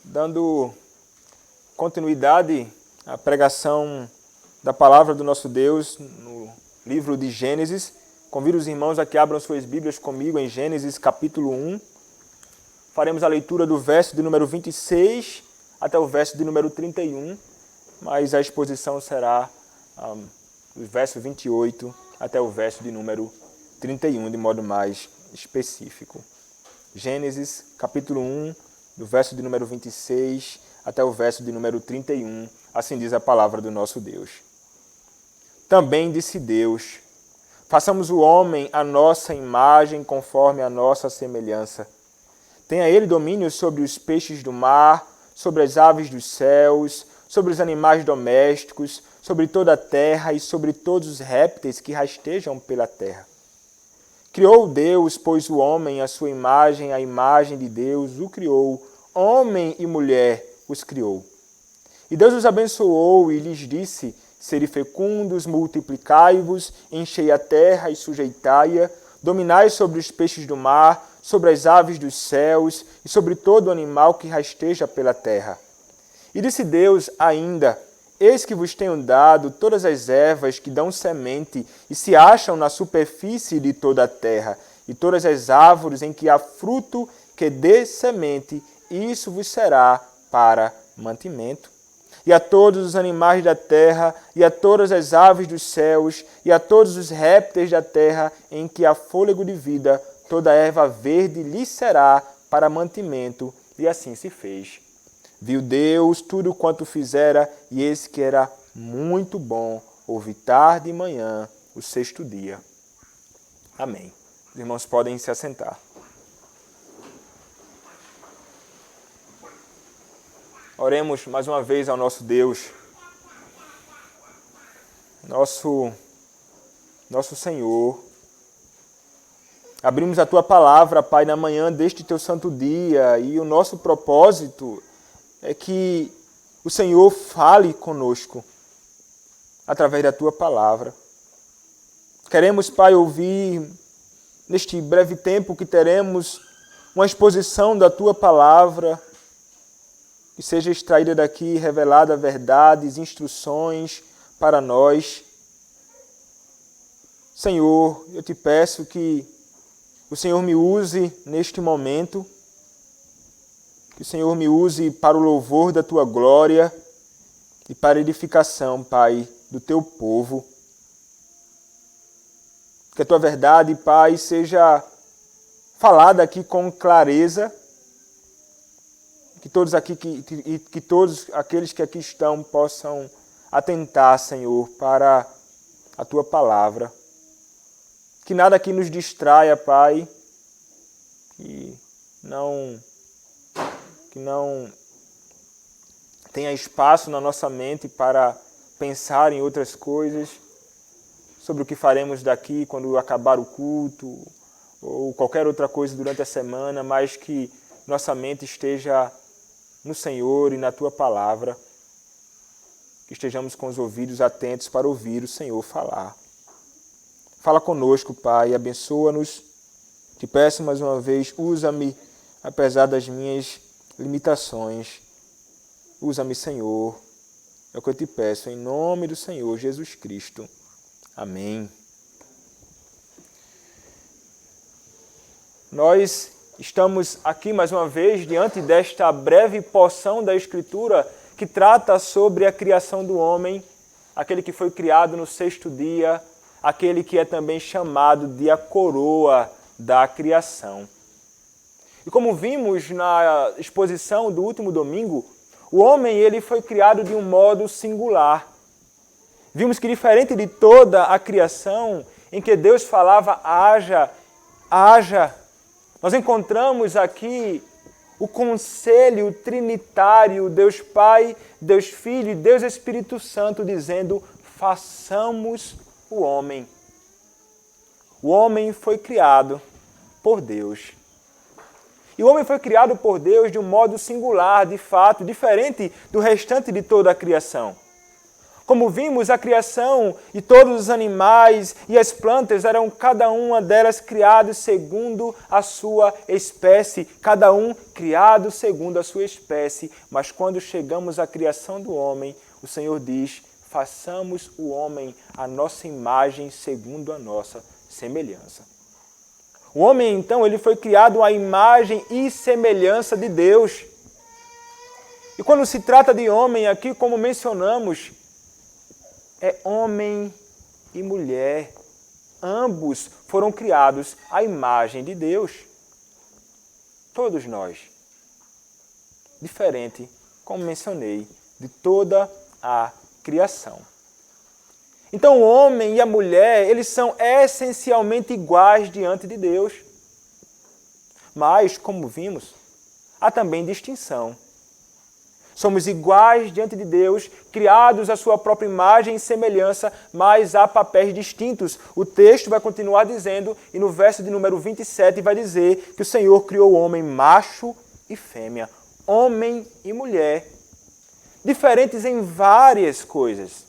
dando continuidade à pregação da palavra do nosso Deus no livro de Gênesis. Convido os irmãos a que abram suas Bíblias comigo em Gênesis capítulo 1. Faremos a leitura do verso de número 26 até o verso de número 31, mas a exposição será do verso 28 até o verso de número 31, de modo mais específico. Gênesis capítulo 1, do verso de número 26 até o verso de número 31, assim diz a palavra do nosso Deus. Também disse Deus: façamos o homem à nossa imagem, conforme a nossa semelhança. Tenha ele domínio sobre os peixes do mar, sobre as aves dos céus, sobre os animais domésticos, sobre toda a terra e sobre todos os répteis que rastejam pela terra. Criou Deus, pois, o homem à sua imagem, a imagem de Deus o criou, homem e mulher os criou. E Deus os abençoou e lhes disse: sede fecundos, multiplicai-vos, enchei a terra e sujeitai-a, dominai sobre os peixes do mar, sobre as aves dos céus e sobre todo animal que rasteja pela terra. E disse Deus ainda: eis que vos tenho dado todas as ervas que dão semente e se acham na superfície de toda a terra, e todas as árvores em que há fruto que dê semente, isso vos será para mantimento. E a todos os animais da terra, e a todas as aves dos céus, e a todos os répteis da terra em que há fôlego de vida, toda erva verde lhes será para mantimento. E assim se fez. Viu Deus tudo quanto fizera, e eis que era muito bom. Houve tarde e manhã, o sexto dia. Amém. Os irmãos podem se assentar. Oremos mais uma vez ao nosso Deus, nosso Senhor. Abrimos a Tua palavra, Pai, na manhã deste Teu santo dia, e o nosso propósito é que o Senhor fale conosco através da Tua palavra. Queremos, Pai, ouvir neste breve tempo que teremos uma exposição da Tua palavra, que seja extraída daqui, revelada verdades, instruções para nós. Senhor, eu te peço que o Senhor me use neste momento, que o Senhor me use para o louvor da Tua glória e para a edificação, Pai, do Teu povo. Que a Tua verdade, Pai, seja falada aqui com clareza, que todos aqueles que aqui estão possam atentar, Senhor, para a Tua palavra. Que nada aqui nos distraia, Pai, que não tenha espaço na nossa mente para pensar em outras coisas, sobre o que faremos daqui quando acabar o culto, ou qualquer outra coisa durante a semana, mas que nossa mente esteja no Senhor e na Tua palavra, que estejamos com os ouvidos atentos para ouvir o Senhor falar. Fala conosco, Pai, abençoa-nos. Te peço mais uma vez, usa-me, apesar das minhas limitações. Usa-me, Senhor. É o que eu te peço, em nome do Senhor Jesus Cristo. Amém. Nós estamos aqui mais uma vez diante desta breve porção da Escritura que trata sobre a criação do homem, aquele que foi criado no sexto dia, aquele que é também chamado de a coroa da criação. E como vimos na exposição do último domingo, o homem ele foi criado de um modo singular. Vimos que diferente de toda a criação em que Deus falava haja, haja, nós encontramos aqui o conselho trinitário, Deus Pai, Deus Filho e Deus Espírito Santo dizendo: façamos o homem. O homem foi criado por Deus. E o homem foi criado por Deus de um modo singular, de fato, diferente do restante de toda a criação. Como vimos, a criação e todos os animais e as plantas eram cada uma delas criados segundo a sua espécie, cada um criado segundo a sua espécie. Mas quando chegamos à criação do homem, o Senhor diz: façamos o homem à nossa imagem segundo a nossa semelhança. O homem, então, ele foi criado à imagem e semelhança de Deus. E quando se trata de homem aqui, como mencionamos, é homem e mulher. Ambos foram criados à imagem de Deus. Todos nós. Diferente, como mencionei, de toda a criação. Então o homem e a mulher, eles são essencialmente iguais diante de Deus. Mas, como vimos, há também distinção. Somos iguais diante de Deus, criados à sua própria imagem e semelhança, mas há papéis distintos. O texto vai continuar dizendo, e no verso de número 27 vai dizer que o Senhor criou o homem macho e fêmea, homem e mulher, diferentes em várias coisas.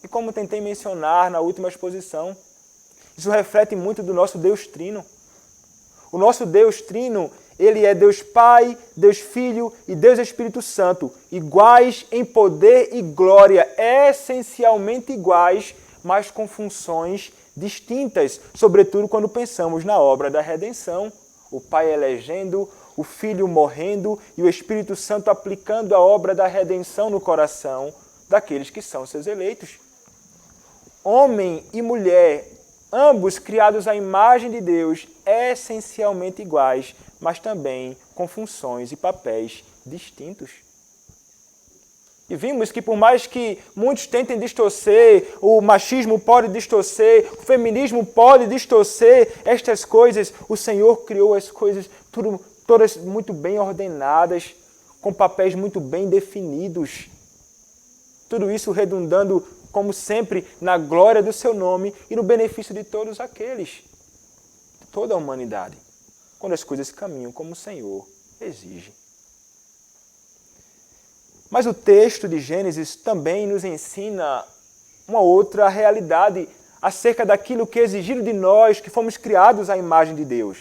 E como tentei mencionar na última exposição, isso reflete muito do nosso Deus Trino. O nosso Deus Trino, ele é Deus Pai, Deus Filho e Deus Espírito Santo, iguais em poder e glória, essencialmente iguais, mas com funções distintas, sobretudo quando pensamos na obra da redenção. O Pai elegendo, o Filho morrendo e o Espírito Santo aplicando a obra da redenção no coração daqueles que são seus eleitos. Homem e mulher, ambos criados à imagem de Deus, essencialmente iguais, mas também com funções e papéis distintos. E vimos que por mais que muitos tentem distorcer, o machismo pode distorcer, o feminismo pode distorcer estas coisas, o Senhor criou as coisas todas muito bem ordenadas, com papéis muito bem definidos. Tudo isso redundando, como sempre, na glória do seu nome e no benefício de todos aqueles, toda a humanidade, quando as coisas caminham como o Senhor exige. Mas o texto de Gênesis também nos ensina uma outra realidade acerca daquilo que é exigido de nós, que fomos criados à imagem de Deus.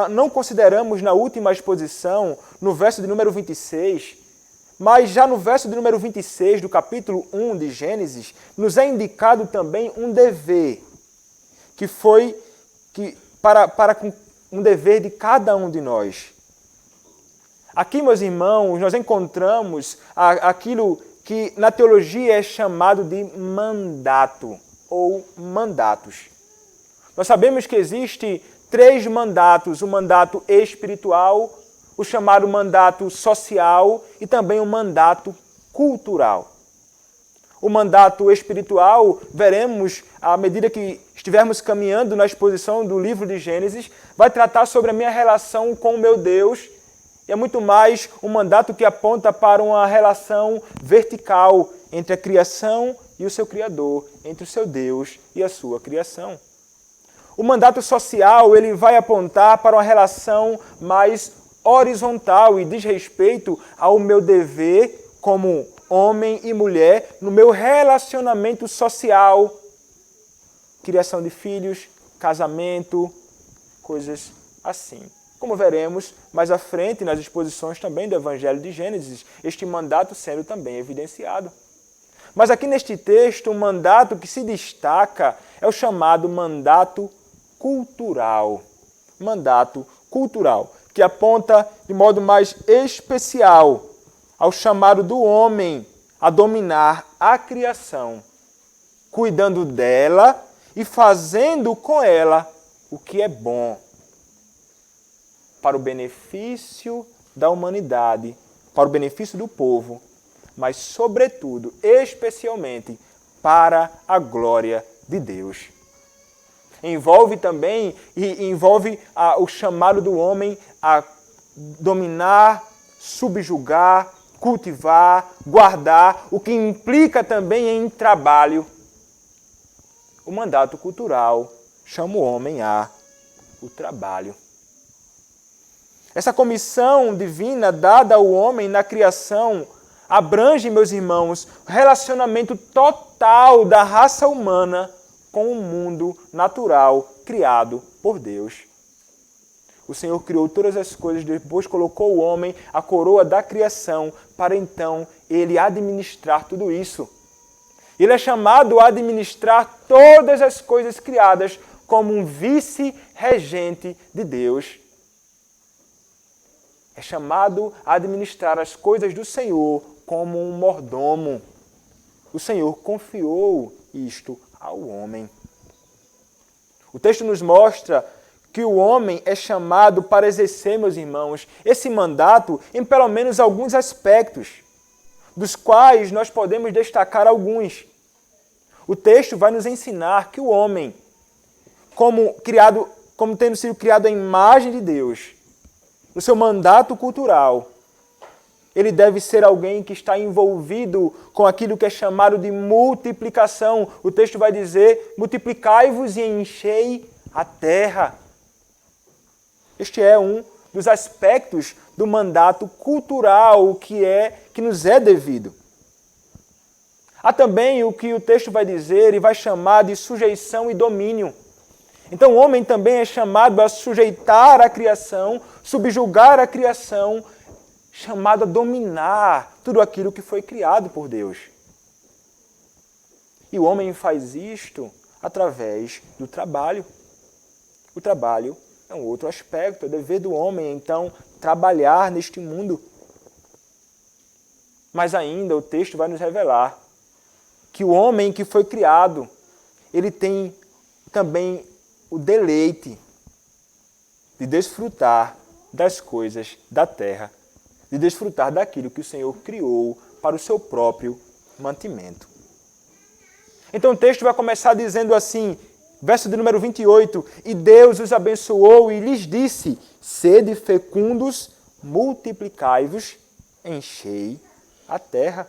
Não consideramos na última exposição, no verso de número 26, mas já no verso de número 26 do capítulo 1 de Gênesis, nos é indicado também um dever, para um dever de cada um de nós. Aqui, meus irmãos, nós encontramos aquilo que na teologia é chamado de mandato ou mandatos. Nós sabemos que existe 3 mandatos: o mandato espiritual, o chamado mandato social e também o mandato cultural. O mandato espiritual, veremos, à medida que estivermos caminhando na exposição do livro de Gênesis, vai tratar sobre a minha relação com o meu Deus. E é muito mais um mandato que aponta para uma relação vertical entre a criação e o seu Criador, entre o seu Deus e a sua criação. O mandato social, ele vai apontar para uma relação mais horizontal e diz respeito ao meu dever como homem e mulher no meu relacionamento social, criação de filhos, casamento, coisas assim. Como veremos mais à frente nas exposições também do Evangelho de Gênesis, este mandato sendo também evidenciado. Mas aqui neste texto, o mandato que se destaca é o chamado mandato cultural. Mandato cultural, que aponta de modo mais especial ao chamado do homem a dominar a criação, cuidando dela e fazendo com ela o que é bom, para o benefício da humanidade, para o benefício do povo, mas, sobretudo, especialmente, para a glória de Deus. Envolve também o chamado do homem a dominar, subjugar, cultivar, guardar, o que implica também em trabalho. O mandato cultural chama o homem o trabalho. Essa comissão divina dada ao homem na criação abrange, meus irmãos, o relacionamento total da raça humana com o mundo natural criado por Deus. O Senhor criou todas as coisas, depois colocou o homem, a coroa da criação, para então ele administrar tudo isso. Ele é chamado a administrar todas as coisas criadas como um vice-regente de Deus. É chamado a administrar as coisas do Senhor como um mordomo. O Senhor confiou isto ao homem. O texto nos mostra que o homem é chamado para exercer, meus irmãos, esse mandato em pelo menos alguns aspectos, dos quais nós podemos destacar alguns. O texto vai nos ensinar que o homem, como tendo sido criado à imagem de Deus, no seu mandato cultural, ele deve ser alguém que está envolvido com aquilo que é chamado de multiplicação. O texto vai dizer, multiplicai-vos e enchei a terra. Este é um dos aspectos do mandato cultural que nos é devido. Há também o que o texto vai dizer e vai chamar de sujeição e domínio. Então o homem também é chamado a sujeitar a criação, subjugar a criação, chamado a dominar tudo aquilo que foi criado por Deus. E o homem faz isto através do trabalho. O trabalho é um outro aspecto, é dever do homem, então, trabalhar neste mundo. Mas ainda o texto vai nos revelar que o homem que foi criado, ele tem também o deleite de desfrutar das coisas da terra, de desfrutar daquilo que o Senhor criou para o seu próprio mantimento. Então o texto vai começar dizendo assim, verso de número 28, e Deus os abençoou e lhes disse, sede fecundos, multiplicai-vos, enchei a terra.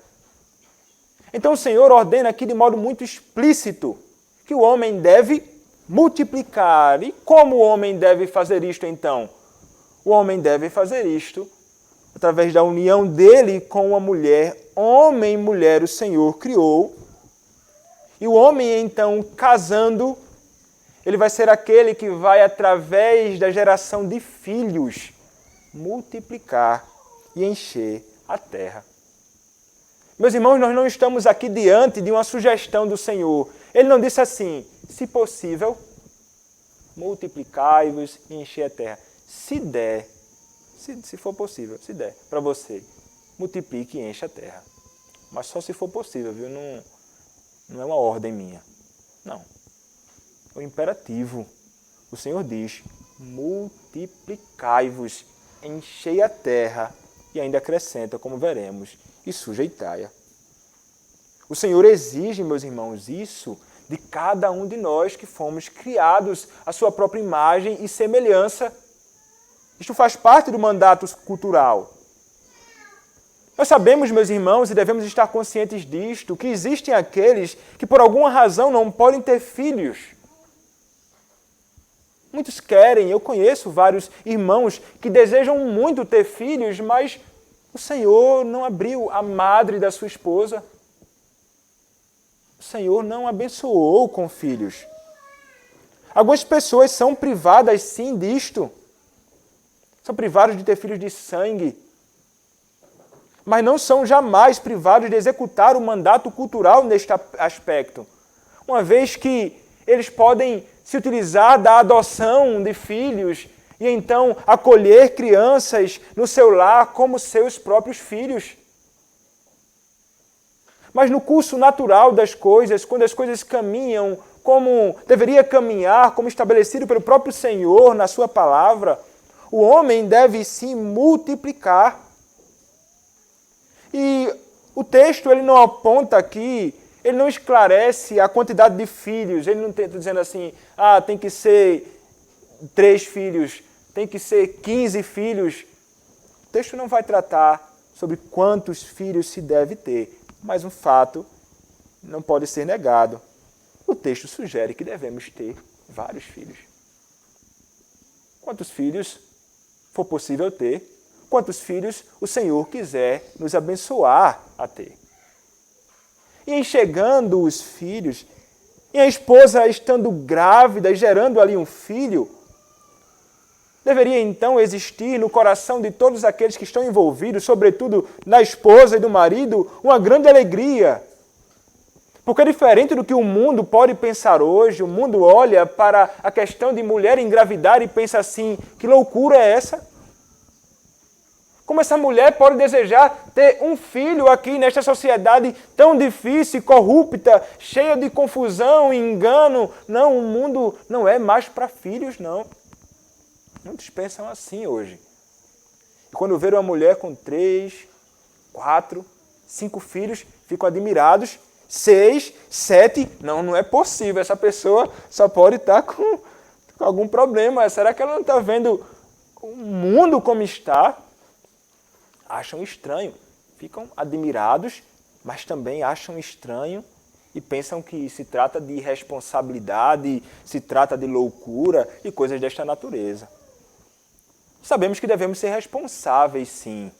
Então o Senhor ordena aqui de modo muito explícito que o homem deve multiplicar. E como o homem deve fazer isto então? O homem deve fazer isto através da união dele com a mulher. Homem e mulher o Senhor criou. E o homem então, casando, ele vai ser aquele que vai, através da geração de filhos, multiplicar e encher a terra. Meus irmãos, nós não estamos aqui diante de uma sugestão do Senhor. Ele não disse assim, se possível, multiplicai-vos e encher a terra. Se der, se for possível, se der para você, multiplique e encha a terra. Mas só se for possível, viu? Não é uma ordem minha. Não. É um imperativo. O Senhor diz, multiplicai-vos, enchei a terra, e ainda acrescenta, como veremos, e sujeitai-a. O Senhor exige, meus irmãos, isso de cada um de nós que fomos criados à sua própria imagem e semelhança. Isto faz parte do mandato cultural. Nós sabemos, meus irmãos, e devemos estar conscientes disto, que existem aqueles que por alguma razão não podem ter filhos. Muitos querem, eu conheço vários irmãos que desejam muito ter filhos, mas o Senhor não abriu a madre da sua esposa. O Senhor não abençoou com filhos. Algumas pessoas são privadas, sim, disto. São privados de ter filhos de sangue. Mas não são jamais privados de executar o mandato cultural neste aspecto. Uma vez que eles podem se utilizar da adoção de filhos e então acolher crianças no seu lar como seus próprios filhos. Mas no curso natural das coisas, quando as coisas caminham como deveria caminhar, como estabelecido pelo próprio Senhor na sua palavra, o homem deve se multiplicar. E o texto ele não aponta aqui, ele não esclarece a quantidade de filhos, ele não está dizendo assim, tem que ser 3 filhos, tem que ser 15 filhos. O texto não vai tratar sobre quantos filhos se deve ter, mas um fato não pode ser negado. O texto sugere que devemos ter vários filhos. Quantos filhos for possível ter, quantos filhos o Senhor quiser nos abençoar a ter. E em chegando os filhos, e a esposa estando grávida e gerando ali um filho, deveria então existir no coração de todos aqueles que estão envolvidos, sobretudo da esposa e do marido, uma grande alegria. Porque diferente do que o mundo pode pensar hoje, o mundo olha para a questão de mulher engravidar e pensa assim, que loucura é essa? Como essa mulher pode desejar ter um filho aqui nesta sociedade tão difícil, corrupta, cheia de confusão e engano? Não, o mundo não é mais para filhos, não. Muitos pensam assim hoje. E quando vêem uma mulher com 3, 4, 5 filhos, ficam admirados. 6, 7, não é possível. Essa pessoa só pode estar com algum problema. Será que ela não está vendo o mundo como está? Acham estranho. Ficam admirados, mas também acham estranho e pensam que se trata de irresponsabilidade, se trata de loucura e coisas desta natureza. Sabemos que devemos ser responsáveis, sim.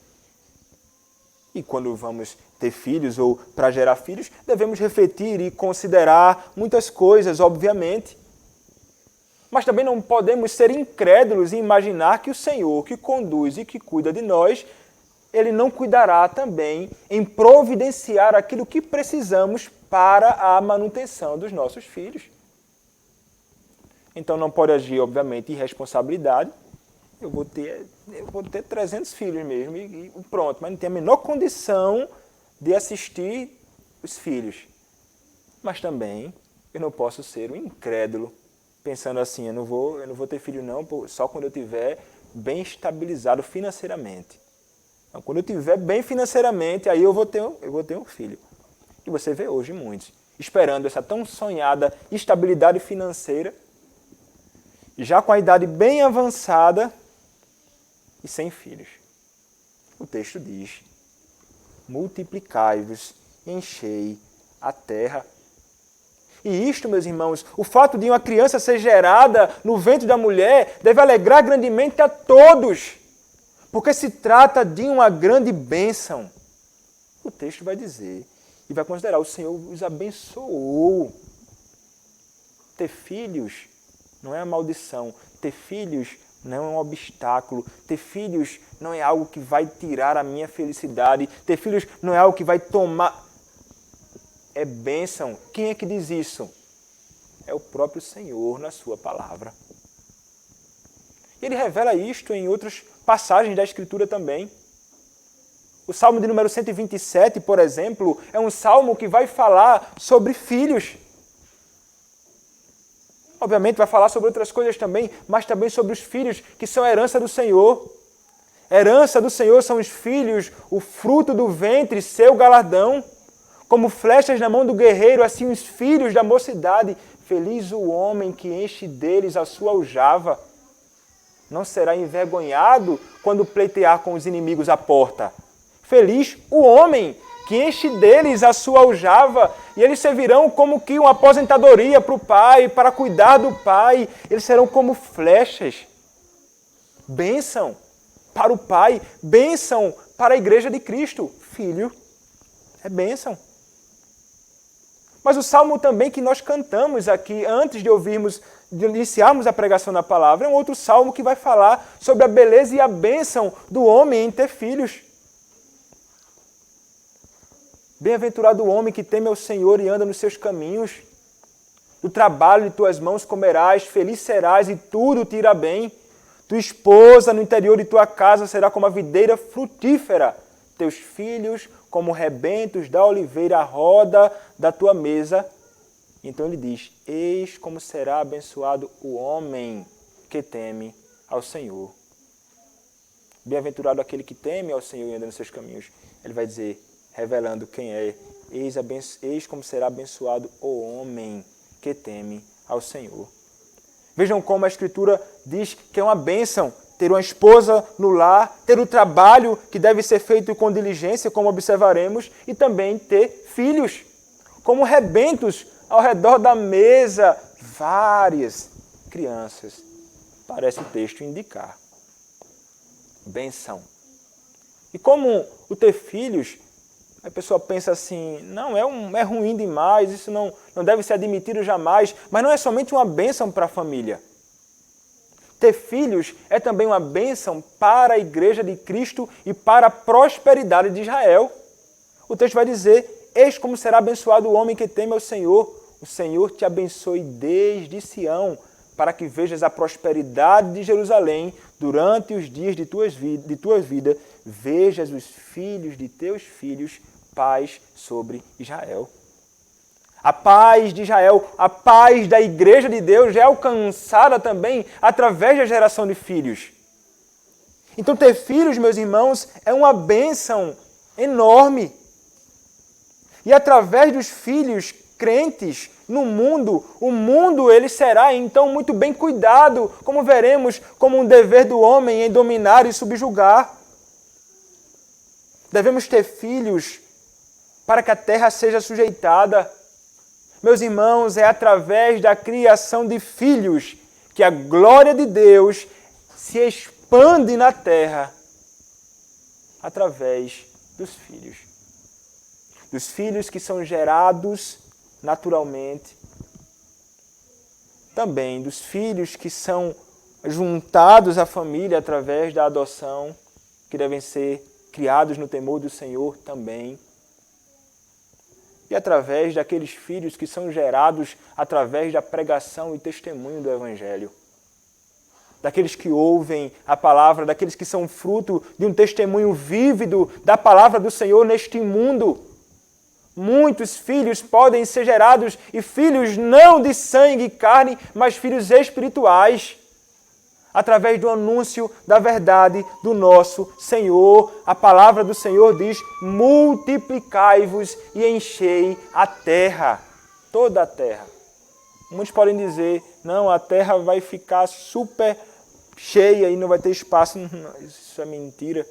E quando vamos ter filhos ou para gerar filhos, devemos refletir e considerar muitas coisas, obviamente. Mas também não podemos ser incrédulos e imaginar que o Senhor, que conduz e que cuida de nós, Ele não cuidará também em providenciar aquilo que precisamos para a manutenção dos nossos filhos. Então não pode agir, obviamente, irresponsabilidade. Eu vou ter 300 filhos mesmo e pronto, mas não tenho a menor condição de assistir os filhos. Mas também eu não posso ser um incrédulo, pensando assim, eu não vou ter filho não, só quando eu estiver bem estabilizado financeiramente. Então, quando eu estiver bem financeiramente, aí eu vou ter um filho. E você vê hoje muitos esperando essa tão sonhada estabilidade financeira, já com a idade bem avançada e sem filhos. O texto diz, multiplicai-vos e enchei a terra. E isto, meus irmãos, o fato de uma criança ser gerada no ventre da mulher deve alegrar grandemente a todos, porque se trata de uma grande bênção. O texto vai dizer, e vai considerar, o Senhor os abençoou. Ter filhos não é uma maldição, ter filhos não é um obstáculo, ter filhos não é algo que vai tirar a minha felicidade, ter filhos não é algo que vai tomar... É bênção. Quem é que diz isso? É o próprio Senhor na sua palavra. E Ele revela isto em outras passagens da Escritura também. O Salmo de número 127, por exemplo, é um salmo que vai falar sobre filhos. Obviamente vai falar sobre outras coisas também, mas também sobre os filhos que são a herança do Senhor. A herança do Senhor são os filhos, o fruto do ventre, seu galardão. Como flechas na mão do guerreiro, assim os filhos da mocidade. Feliz o homem que enche deles a sua aljava. Não será envergonhado quando pleitear com os inimigos à porta. Feliz o homem que enche deles a sua aljava, e eles servirão como que uma aposentadoria para o pai, para cuidar do pai. Eles serão como flechas. Bênção para o pai, bênção para a igreja de Cristo. Filho, é bênção. Mas o salmo também que nós cantamos aqui, antes de iniciarmos a pregação da palavra, é um outro salmo que vai falar sobre a beleza e a bênção do homem em ter filhos. Bem-aventurado o homem que teme ao Senhor e anda nos seus caminhos. Do trabalho de tuas mãos comerás, feliz serás e tudo te irá bem. Tua esposa no interior de tua casa será como a videira frutífera. Teus filhos como rebentos da oliveira à roda da tua mesa. Então ele diz, eis como será abençoado o homem que teme ao Senhor. Bem-aventurado aquele que teme ao Senhor e anda nos seus caminhos. Ele vai dizer, revelando quem é, eis como será abençoado o homem que teme ao Senhor. Vejam como a Escritura diz que é uma bênção ter uma esposa no lar, ter o trabalho que deve ser feito com diligência, como observaremos, e também ter filhos, como rebentos ao redor da mesa, várias crianças, parece o texto indicar. Benção E como o ter filhos, a pessoa pensa assim, não, é ruim demais, isso não deve ser admitido jamais, mas não é somente uma bênção para a família. Ter filhos é também uma bênção para a Igreja de Cristo e para a prosperidade de Israel. O texto vai dizer, eis como será abençoado o homem que teme ao Senhor. O Senhor te abençoe desde Sião, para que vejas a prosperidade de Jerusalém durante os dias de tua vida, vejas os filhos de teus filhos, paz sobre Israel. A paz de Israel, a paz da Igreja de Deus é alcançada também através da geração de filhos. Então ter filhos, meus irmãos, é uma bênção enorme. E através dos filhos crentes no mundo, o mundo ele será então muito bem cuidado, como veremos, como um dever do homem em dominar e subjugar. Devemos ter filhos para que a terra seja sujeitada. Meus irmãos, é através da criação de filhos que a glória de Deus se expande na terra, através dos filhos. Dos filhos que são gerados naturalmente, também dos filhos que são juntados à família através da adoção, que devem ser criados no temor do Senhor também, e através daqueles filhos que são gerados através da pregação e testemunho do Evangelho, daqueles que ouvem a palavra, daqueles que são fruto de um testemunho vívido da palavra do Senhor neste mundo. Muitos filhos podem ser gerados, e filhos não de sangue e carne, mas filhos espirituais, através do anúncio da verdade do nosso Senhor. A palavra do Senhor diz, multiplicai-vos e enchei a terra, toda a terra. Muitos podem dizer, não, a terra vai ficar super cheia e não vai ter espaço. Isso é mentira.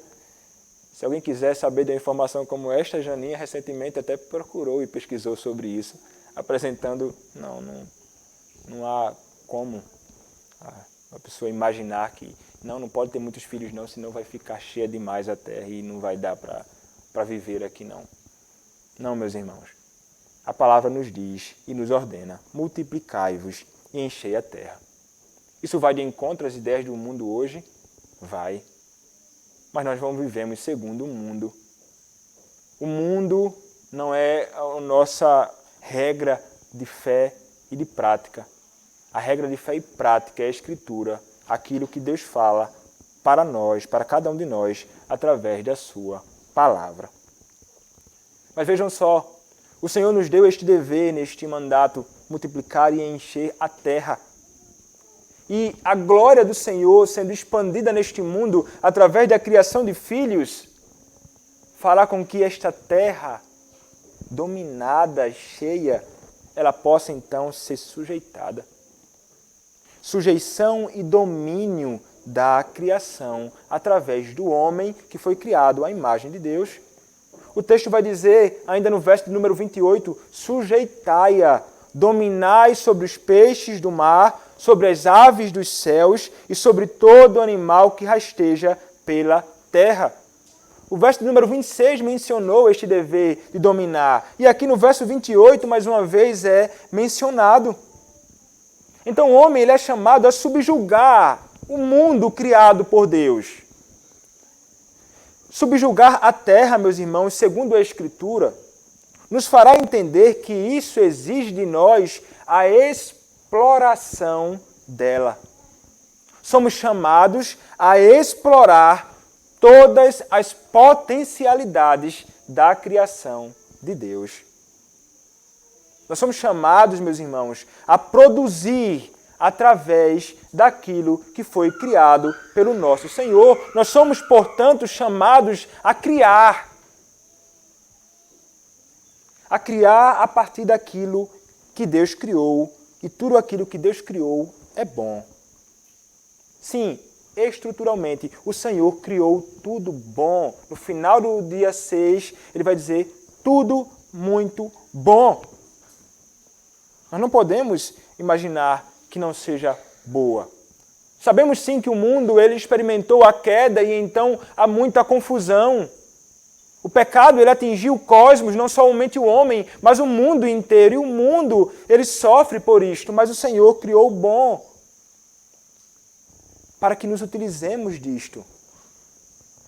Se alguém quiser saber de uma informação como esta, Janinha recentemente até procurou e pesquisou sobre isso, apresentando, não há como a pessoa imaginar que não pode ter muitos filhos não, senão vai ficar cheia demais a terra e não vai dar para viver aqui não. Não, meus irmãos. A palavra nos diz e nos ordena, multiplicai-vos e enchei a terra. Isso vai de encontro às ideias do mundo hoje? Vai. Mas nós vivemos segundo o mundo. O mundo não é a nossa regra de fé e de prática. A regra de fé e prática é a Escritura, aquilo que Deus fala para nós, para cada um de nós, através da sua palavra. Mas vejam só, o Senhor nos deu este dever, neste mandato, multiplicar e encher a terra. E a glória do Senhor sendo expandida neste mundo através da criação de filhos, fará com que esta terra dominada, cheia, ela possa então ser sujeitada. Sujeição e domínio da criação através do homem que foi criado à imagem de Deus. O texto vai dizer, ainda no verso número 28, sujeitai-a, dominai sobre os peixes do mar, sobre as aves dos céus e sobre todo animal que rasteja pela terra. O verso número 26 mencionou este dever de dominar. E aqui no verso 28, mais uma vez, é mencionado. Então o homem ele é chamado a subjugar o mundo criado por Deus. Subjugar a terra, meus irmãos, segundo a Escritura, nos fará entender que isso exige de nós a exploração dela. Somos chamados a explorar todas as potencialidades da criação de Deus. Nós somos chamados, meus irmãos, a produzir através daquilo que foi criado pelo nosso Senhor. Nós somos, portanto, chamados a criar a partir daquilo que Deus criou, e tudo aquilo que Deus criou é bom. Sim, estruturalmente, o Senhor criou tudo bom. No final do dia 6, ele vai dizer, tudo muito bom. Nós não podemos imaginar que não seja boa. Sabemos sim que o mundo ele experimentou a queda e então há muita confusão. O pecado ele atingiu o cosmos, não somente o homem, mas o mundo inteiro. E o mundo ele sofre por isto, mas o Senhor criou o bom para que nos utilizemos disto.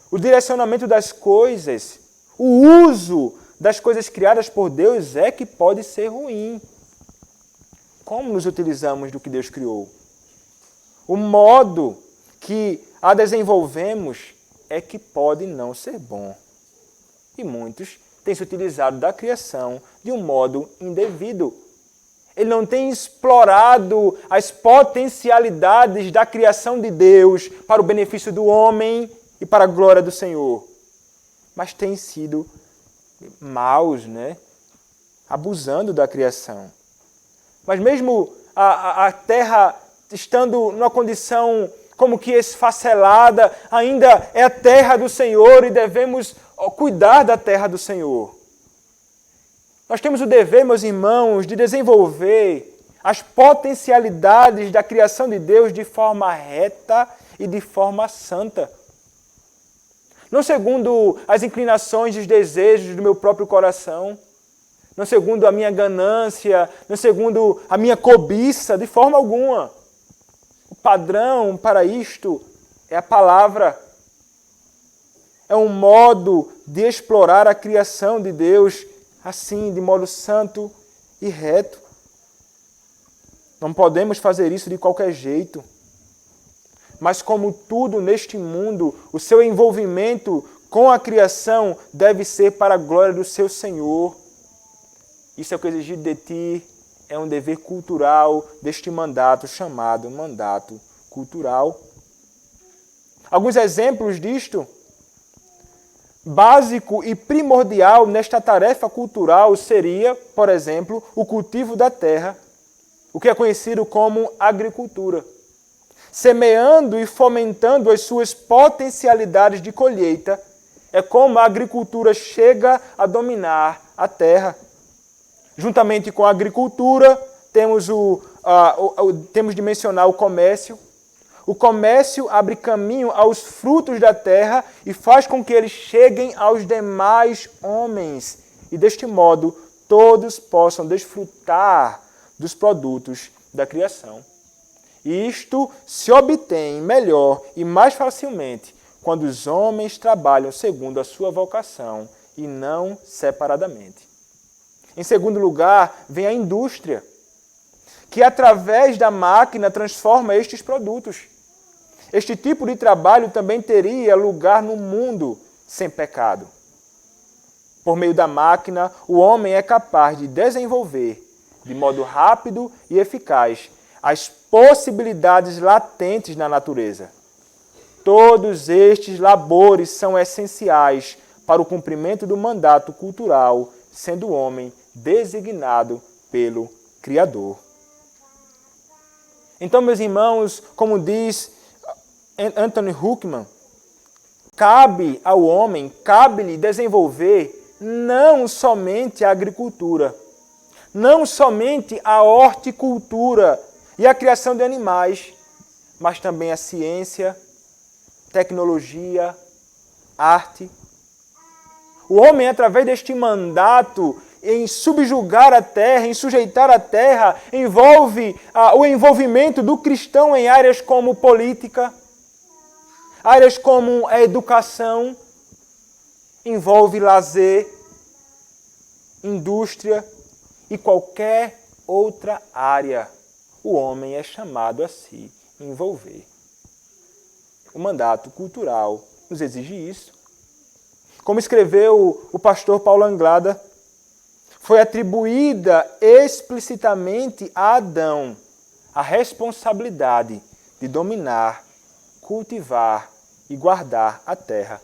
O direcionamento das coisas, o uso das coisas criadas por Deus é que pode ser ruim. Como nos utilizamos do que Deus criou? O modo que a desenvolvemos é que pode não ser bom. E muitos têm se utilizado da criação de um modo indevido. Ele não tem explorado as potencialidades da criação de Deus para o benefício do homem e para a glória do Senhor. Mas tem sido maus, né? Abusando da criação. Mas mesmo a terra estando numa condição como que esfacelada, ainda é a terra do Senhor e devemos cuidar da terra do Senhor. Nós temos o dever, meus irmãos, de desenvolver as potencialidades da criação de Deus de forma reta e de forma santa. Não segundo as inclinações e os desejos do meu próprio coração, não segundo a minha ganância, não segundo a minha cobiça, de forma alguma. O padrão para isto é a palavra. É um modo de explorar a criação de Deus, assim, de modo santo e reto. Não podemos fazer isso de qualquer jeito. Mas como tudo neste mundo, o seu envolvimento com a criação deve ser para a glória do seu Senhor. Isso é o que é exigido de ti, é um dever cultural deste mandato chamado mandato cultural. Alguns exemplos disto. Básico e primordial nesta tarefa cultural seria, por exemplo, o cultivo da terra, o que é conhecido como agricultura. Semeando e fomentando as suas potencialidades de colheita, é como a agricultura chega a dominar a terra. Juntamente com a agricultura, temos de mencionar o comércio. O comércio abre caminho aos frutos da terra e faz com que eles cheguem aos demais homens. E deste modo, todos possam desfrutar dos produtos da criação. E isto se obtém melhor e mais facilmente quando os homens trabalham segundo a sua vocação e não separadamente. Em segundo lugar, vem a indústria, que através da máquina transforma estes produtos. Este tipo de trabalho também teria lugar no mundo sem pecado. Por meio da máquina, o homem é capaz de desenvolver, de modo rápido e eficaz, as possibilidades latentes na natureza. Todos estes labores são essenciais para o cumprimento do mandato cultural, sendo o homem designado pelo Criador. Então, meus irmãos, como diz Anthony Huckman, cabe ao homem, cabe-lhe desenvolver não somente a agricultura, não somente a horticultura e a criação de animais, mas também a ciência, tecnologia, arte. O homem, através deste mandato em subjugar a terra, em sujeitar a terra, envolve o envolvimento do cristão em áreas como política, áreas como a educação, envolve lazer, indústria e qualquer outra área. O homem é chamado a se envolver. O mandato cultural nos exige isso. Como escreveu o pastor Paulo Anglada, foi atribuída explicitamente a Adão a responsabilidade de dominar, cultivar e guardar a terra.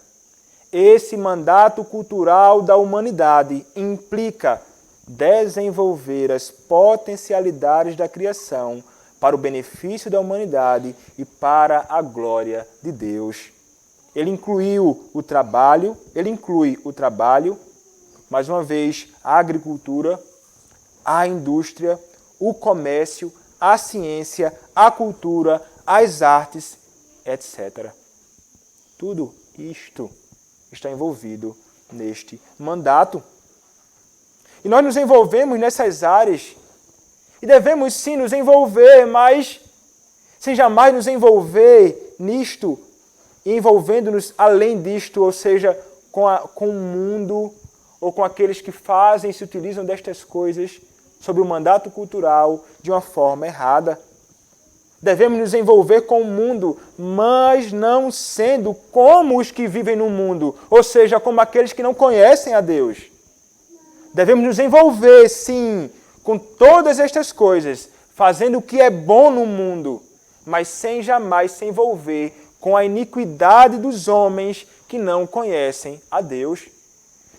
Esse mandato cultural da humanidade implica desenvolver as potencialidades da criação para o benefício da humanidade e para a glória de Deus. Ele inclui o trabalho, mais uma vez, a agricultura, a indústria, o comércio, a ciência, a cultura, as artes, etc. Tudo isto está envolvido neste mandato. E nós nos envolvemos nessas áreas e devemos sim nos envolver, mas sem jamais nos envolver nisto, envolvendo-nos além disto, ou seja, com o mundo ou com aqueles que fazem e se utilizam destas coisas sob o mandato cultural de uma forma errada. Devemos nos envolver com o mundo, mas não sendo como os que vivem no mundo, ou seja, como aqueles que não conhecem a Deus. Devemos nos envolver, sim, com todas estas coisas, fazendo o que é bom no mundo, mas sem jamais se envolver com a iniquidade dos homens que não conhecem a Deus.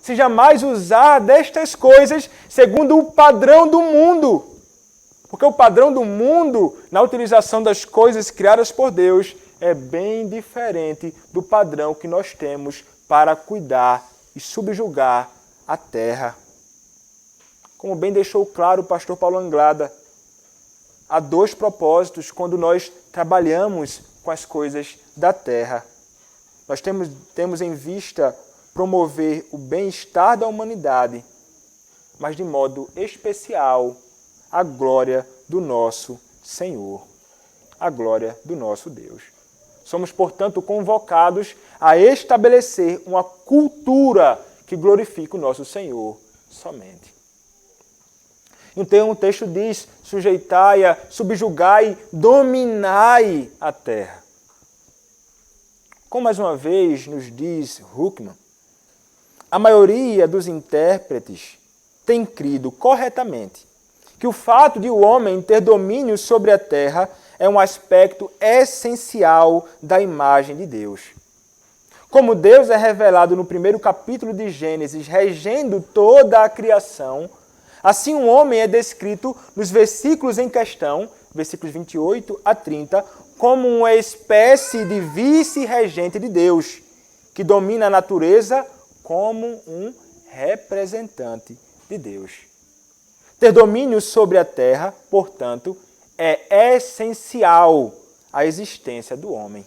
Se jamais usar destas coisas segundo o padrão do mundo. Porque o padrão do mundo, na utilização das coisas criadas por Deus, é bem diferente do padrão que nós temos para cuidar e subjugar a terra. Como bem deixou claro o pastor Paulo Anglada, há dois propósitos quando nós trabalhamos com as coisas da terra. Nós temos em vista promover o bem-estar da humanidade, mas de modo especial a glória do nosso Senhor, a glória do nosso Deus. Somos, portanto, convocados a estabelecer uma cultura que glorifique o nosso Senhor somente. Então o texto diz, sujeitai, subjugai, dominai a terra. Como mais uma vez nos diz Huckman, a maioria dos intérpretes tem crido corretamente que o fato de o homem ter domínio sobre a terra é um aspecto essencial da imagem de Deus. Como Deus é revelado no primeiro capítulo de Gênesis, regendo toda a criação, assim o homem é descrito nos versículos em questão, versículos 28 a 30, como uma espécie de vice-regente de Deus, que domina a natureza como um representante de Deus. Ter domínio sobre a terra, portanto, é essencial à existência do homem.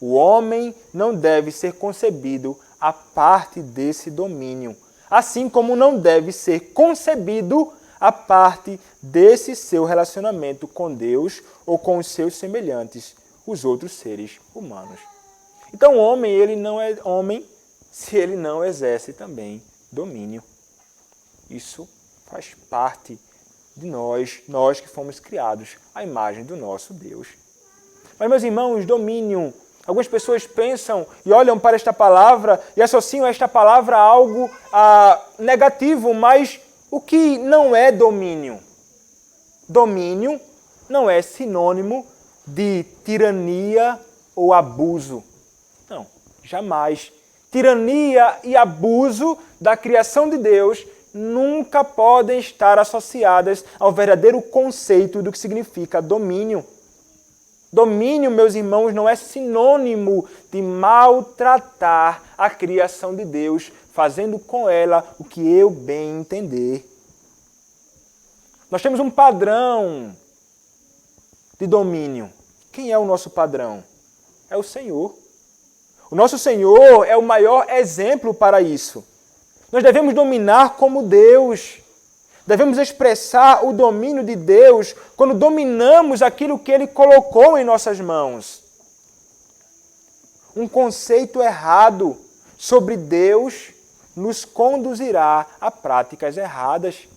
O homem não deve ser concebido a parte desse domínio, assim como não deve ser concebido a parte desse seu relacionamento com Deus ou com os seus semelhantes, os outros seres humanos. Então o homem, ele não é homem se ele não exerce também domínio. Isso faz parte de nós que fomos criados à imagem do nosso Deus. Mas, meus irmãos, domínio. Algumas pessoas pensam e olham para esta palavra e associam esta palavra a algo negativo, mas o que não é domínio? Domínio não é sinônimo de tirania ou abuso. Não, jamais. Tirania e abuso da criação de Deus nunca podem estar associadas ao verdadeiro conceito do que significa domínio. Domínio, meus irmãos, não é sinônimo de maltratar a criação de Deus, fazendo com ela o que eu bem entender. Nós temos um padrão de domínio. Quem é o nosso padrão? É o Senhor. O nosso Senhor é o maior exemplo para isso. Nós devemos dominar como Deus. Devemos expressar o domínio de Deus quando dominamos aquilo que Ele colocou em nossas mãos. Um conceito errado sobre Deus nos conduzirá a práticas erradas.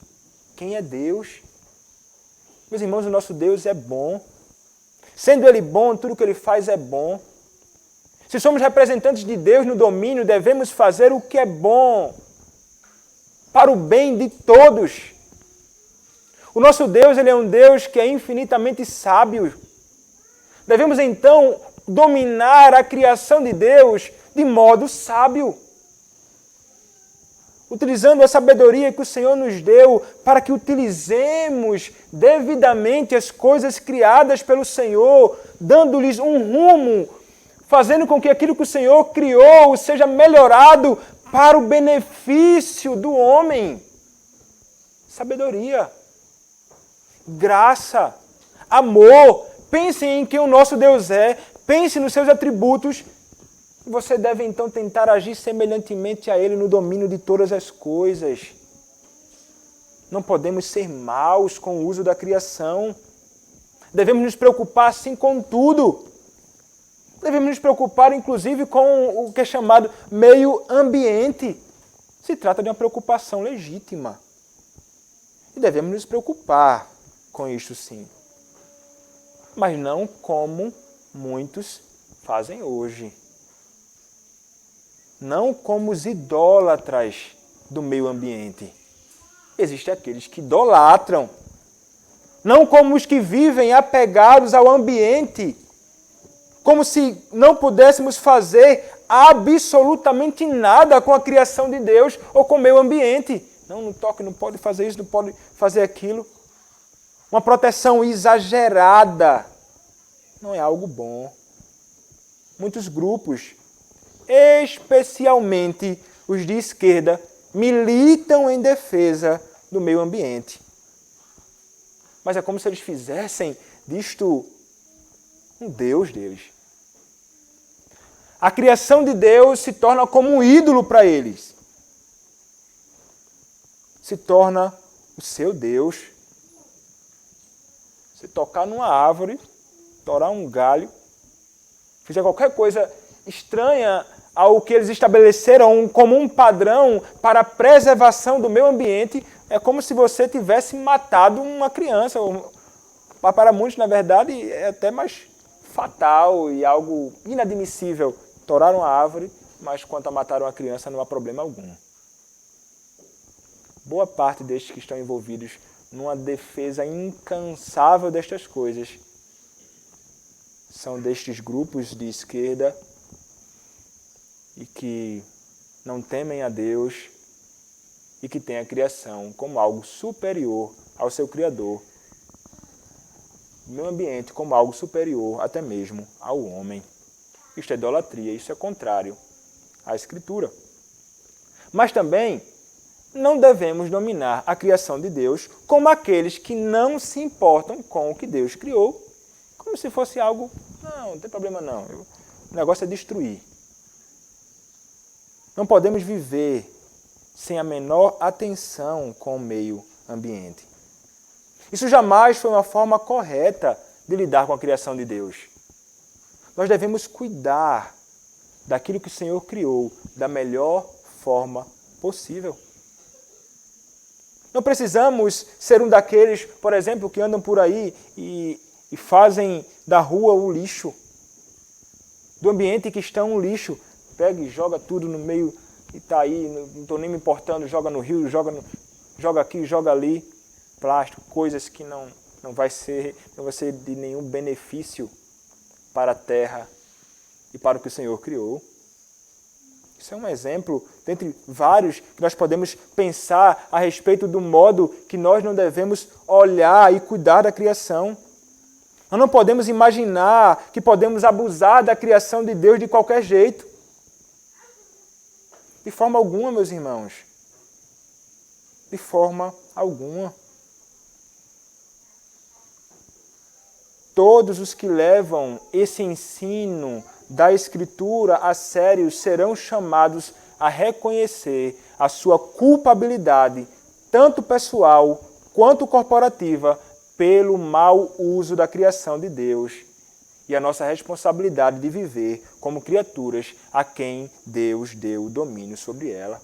Quem é Deus? Meus irmãos, o nosso Deus é bom. Sendo Ele bom, tudo que Ele faz é bom. Se somos representantes de Deus no domínio, devemos fazer o que é bom, para o bem de todos. O nosso Deus, Ele é um Deus que é infinitamente sábio. Devemos, então, dominar a criação de Deus de modo sábio, utilizando a sabedoria que o Senhor nos deu para que utilizemos devidamente as coisas criadas pelo Senhor, dando-lhes um rumo, fazendo com que aquilo que o Senhor criou seja melhorado para o benefício do homem. Sabedoria, graça, amor, pense em quem o nosso Deus é, pense nos seus atributos. Você deve então tentar agir semelhantemente a Ele no domínio de todas as coisas. Não podemos ser maus com o uso da criação. Devemos nos preocupar assim com tudo. Devemos nos preocupar inclusive com o que é chamado meio ambiente. Se trata de uma preocupação legítima. E devemos nos preocupar com isso sim. Mas não como muitos fazem hoje. Não como os idólatras do meio ambiente. Existem aqueles que idolatram. Não como os que vivem apegados ao ambiente. Como se não pudéssemos fazer absolutamente nada com a criação de Deus ou com o meio ambiente. Não toque, não pode fazer isso, não pode fazer aquilo. Uma proteção exagerada não é algo bom. Muitos grupos, especialmente os de esquerda, militam em defesa do meio ambiente. Mas é como se eles fizessem disto um Deus deles. A criação de Deus se torna como um ídolo para eles. Se torna o seu Deus. Se tocar numa árvore, torar um galho, fizer qualquer coisa estranha ao que eles estabeleceram como um padrão para a preservação do meio ambiente, é como se você tivesse matado uma criança. Para muitos, na verdade, é até mais fatal e algo inadmissível. Toraram a árvore, mas quanto a matar uma criança não há problema algum. Boa parte destes que estão envolvidos numa defesa incansável destas coisas são destes grupos de esquerda e que não temem a Deus e que têm a criação como algo superior ao seu Criador, o meio ambiente como algo superior até mesmo ao homem. Isto é idolatria, isso é contrário à Escritura. Mas também não devemos dominar a criação de Deus como aqueles que não se importam com o que Deus criou, como se fosse algo, não tem problema não, o negócio é destruir. Não podemos viver sem a menor atenção com o meio ambiente. Isso jamais foi uma forma correta de lidar com a criação de Deus. Nós devemos cuidar daquilo que o Senhor criou da melhor forma possível. Não precisamos ser um daqueles, por exemplo, que andam por aí e fazem da rua o lixo, do ambiente que está um lixo. Pega e joga tudo no meio e está aí, não estou nem me importando, joga no rio, joga aqui, joga ali, plástico, coisas que não vai ser de nenhum benefício para a terra e para o que o Senhor criou. Isso é um exemplo, dentre vários, que nós podemos pensar a respeito do modo que nós não devemos olhar e cuidar da criação. Nós não podemos imaginar que podemos abusar da criação de Deus de qualquer jeito. De forma alguma, meus irmãos. De forma alguma. Todos os que levam esse ensino da Escritura a sério serão chamados a reconhecer a sua culpabilidade, tanto pessoal quanto corporativa, pelo mau uso da criação de Deus e a nossa responsabilidade de viver como criaturas a quem Deus deu o domínio sobre ela.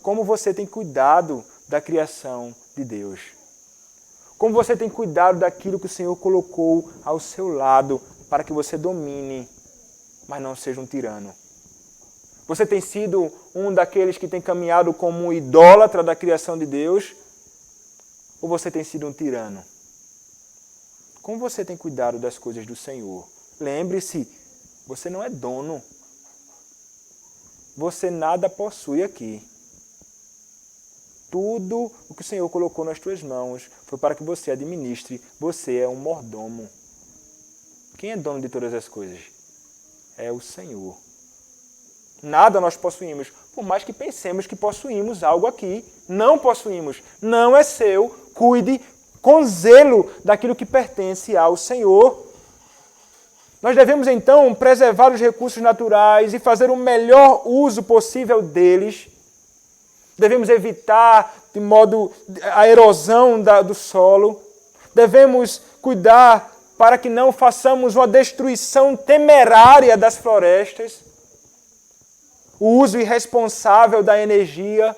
Como você tem cuidado da criação de Deus? Como você tem cuidado daquilo que o Senhor colocou ao seu lado para que você domine, mas não seja um tirano? Você tem sido um daqueles que tem caminhado como um idólatra da criação de Deus? Ou você tem sido um tirano? Como você tem cuidado das coisas do Senhor? Lembre-se, você não é dono. Você nada possui aqui. Tudo o que o Senhor colocou nas tuas mãos foi para que você administre. Você é um mordomo. Quem é dono de todas as coisas? É o Senhor. Nada nós possuímos, por mais que pensemos que possuímos algo aqui. Não possuímos. Não é seu. Cuide com zelo daquilo que pertence ao Senhor. Nós devemos, então, preservar os recursos naturais e fazer o melhor uso possível deles. Devemos evitar de modo a erosão do solo. Devemos cuidar para que não façamos uma destruição temerária das florestas. O uso irresponsável da energia,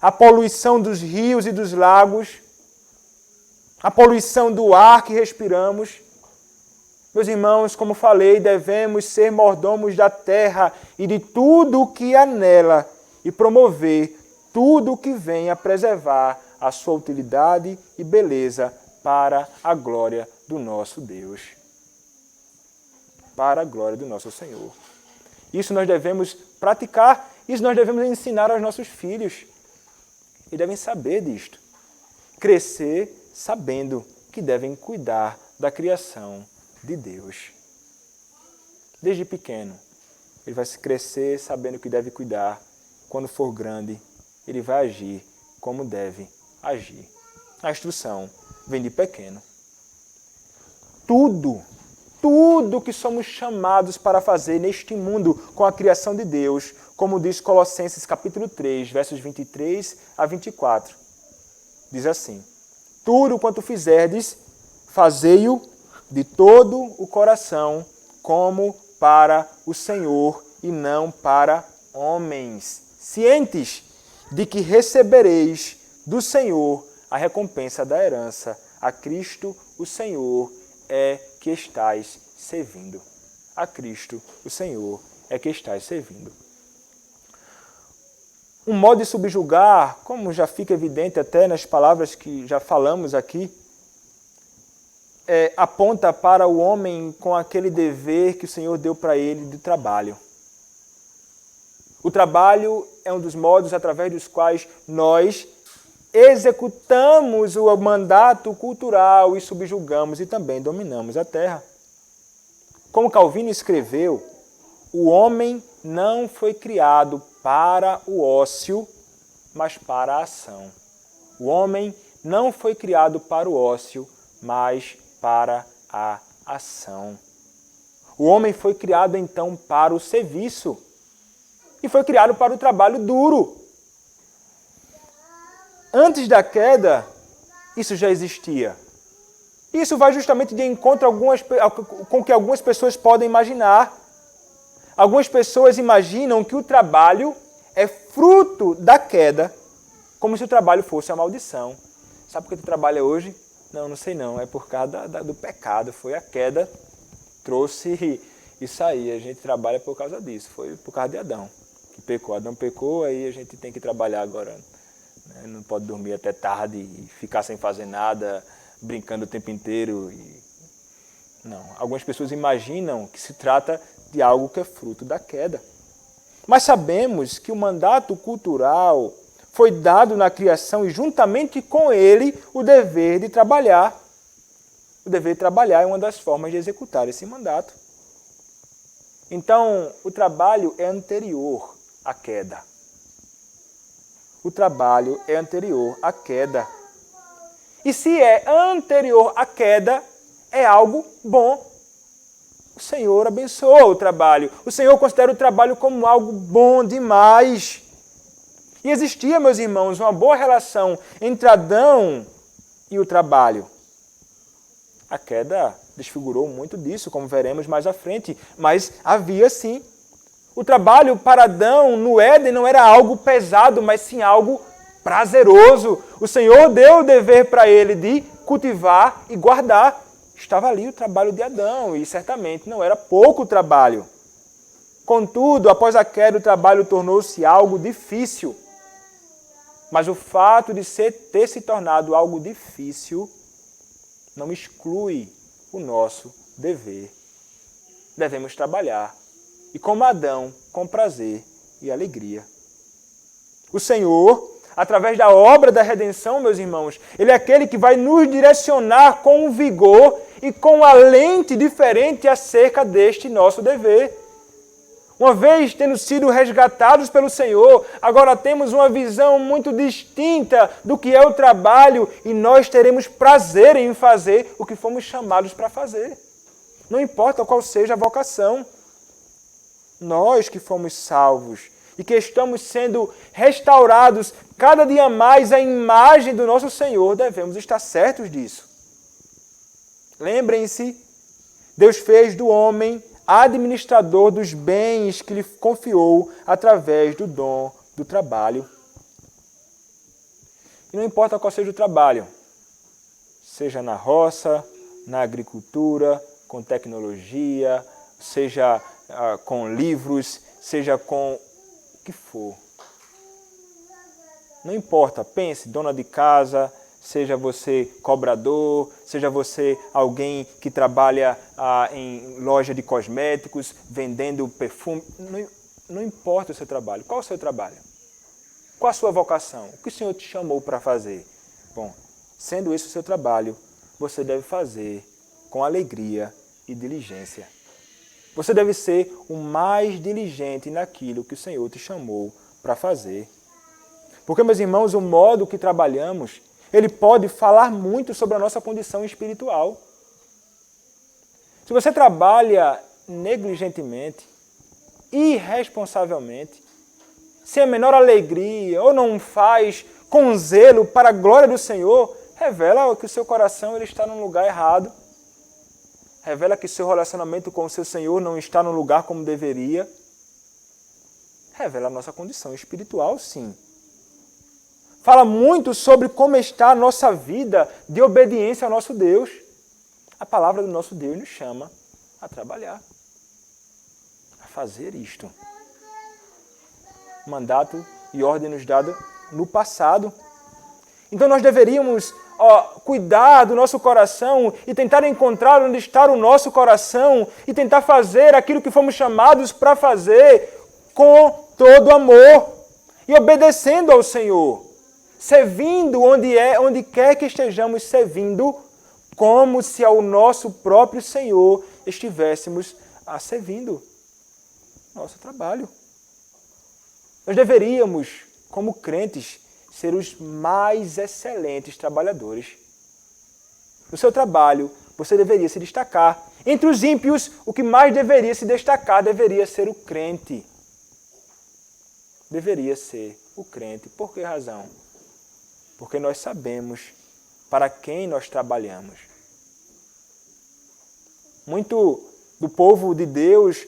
a poluição dos rios e dos lagos, a poluição do ar que respiramos. Meus irmãos, como falei, devemos ser mordomos da terra e de tudo o que há nela e promover tudo o que venha preservar a sua utilidade e beleza para a glória do nosso Deus, para a glória do nosso Senhor. Isso nós devemos praticar, isso nós devemos ensinar aos nossos filhos. E devem saber disto. Crescer sabendo que devem cuidar da criação de Deus. Desde pequeno, ele vai crescer sabendo que deve cuidar. Quando for grande, ele vai agir como deve agir. A instrução vem de pequeno. Tudo que somos chamados para fazer neste mundo com a criação de Deus, como diz Colossenses capítulo 3, versos 23 a 24. Diz assim: tudo quanto fizerdes, fazei-o de todo o coração, como para o Senhor e não para homens, cientes de que recebereis do Senhor a recompensa da herança. A Cristo, o Senhor, é que estais servindo. A Cristo, o Senhor, é que estais servindo. Um modo de subjugar, como já fica evidente até nas palavras que já falamos aqui, aponta para o homem com aquele dever que o Senhor deu para ele de trabalho. O trabalho é um dos modos através dos quais nós executamos o mandato cultural e subjugamos e também dominamos a terra. Como Calvino escreveu, o homem não foi criado para o ócio, mas para a ação. O homem não foi criado para o ócio, mas para a ação. O homem foi criado, então, para o serviço. E foi criado para o trabalho duro. Antes da queda, isso já existia. Isso vai justamente de encontro com o que algumas pessoas podem imaginar. Algumas pessoas imaginam que o trabalho é fruto da queda, como se o trabalho fosse a maldição. Sabe por que tu trabalha hoje? Não sei não. É por causa do pecado. Foi a queda, trouxe isso aí. A gente trabalha por causa disso. Foi por causa de Adão, que pecou. Adão pecou, aí a gente tem que trabalhar agora. Não pode dormir até tarde e ficar sem fazer nada, brincando o tempo inteiro. Não. Algumas pessoas imaginam que se trata de algo que é fruto da queda. Mas sabemos que o mandato cultural foi dado na criação e juntamente com ele o dever de trabalhar. O dever de trabalhar é uma das formas de executar esse mandato. Então, o trabalho é anterior à queda. O trabalho é anterior à queda. E se é anterior à queda, é algo bom. O Senhor abençoa o trabalho. O Senhor considera o trabalho como algo bom demais. E existia, meus irmãos, uma boa relação entre Adão e o trabalho. A queda desfigurou muito disso, como veremos mais à frente, mas havia sim. O trabalho para Adão no Éden não era algo pesado, mas sim algo prazeroso. O Senhor deu o dever para ele de cultivar e guardar. Estava ali o trabalho de Adão e certamente não era pouco trabalho. Contudo, após a queda, o trabalho tornou-se algo difícil. Mas o fato de ter se tornado algo difícil não exclui o nosso dever. Devemos trabalhar. E como Adão, com prazer e alegria. O Senhor, através da obra da redenção, meus irmãos, Ele é aquele que vai nos direcionar com um vigor e com a lente diferente acerca deste nosso dever. Uma vez tendo sido resgatados pelo Senhor, agora temos uma visão muito distinta do que é o trabalho e nós teremos prazer em fazer o que fomos chamados para fazer. Não importa qual seja a vocação. Nós que fomos salvos e que estamos sendo restaurados cada dia mais à imagem do nosso Senhor, devemos estar certos disso. Lembrem-se, Deus fez do homem administrador dos bens que lhe confiou através do dom do trabalho. E não importa qual seja o trabalho, seja na roça, na agricultura, com tecnologia, seja com livros, seja com o que for. Não importa, pense, dona de casa, seja você cobrador, seja você alguém que trabalha em loja de cosméticos, vendendo perfume. Não importa o seu trabalho. Qual é o seu trabalho? Qual a sua vocação? O que o Senhor te chamou para fazer? Bom, sendo esse o seu trabalho, você deve fazer com alegria e diligência. Você deve ser o mais diligente naquilo que o Senhor te chamou para fazer. Porque, meus irmãos, o modo que trabalhamos, ele pode falar muito sobre a nossa condição espiritual. Se você trabalha negligentemente, irresponsavelmente, sem a menor alegria, ou não faz com zelo para a glória do Senhor, revela que o seu coração ele está num lugar errado. Revela que seu relacionamento com o seu Senhor não está no lugar como deveria. Revela a nossa condição espiritual, sim. Fala muito sobre como está a nossa vida de obediência ao nosso Deus. A palavra do nosso Deus nos chama a trabalhar, a fazer isto. Mandato e ordem nos dado no passado. Então nós deveríamos cuidar do nosso coração e tentar encontrar onde está o nosso coração e tentar fazer aquilo que fomos chamados para fazer com todo amor e obedecendo ao Senhor. Servindo onde quer que estejamos servindo, como se ao nosso próprio Senhor estivéssemos servindo nosso trabalho. Nós deveríamos, como crentes, ser os mais excelentes trabalhadores. No seu trabalho, você deveria se destacar. Entre os ímpios, o que mais deveria se destacar deveria ser o crente. Deveria ser o crente. Por que razão? Porque nós sabemos para quem nós trabalhamos. Muito do povo de Deus,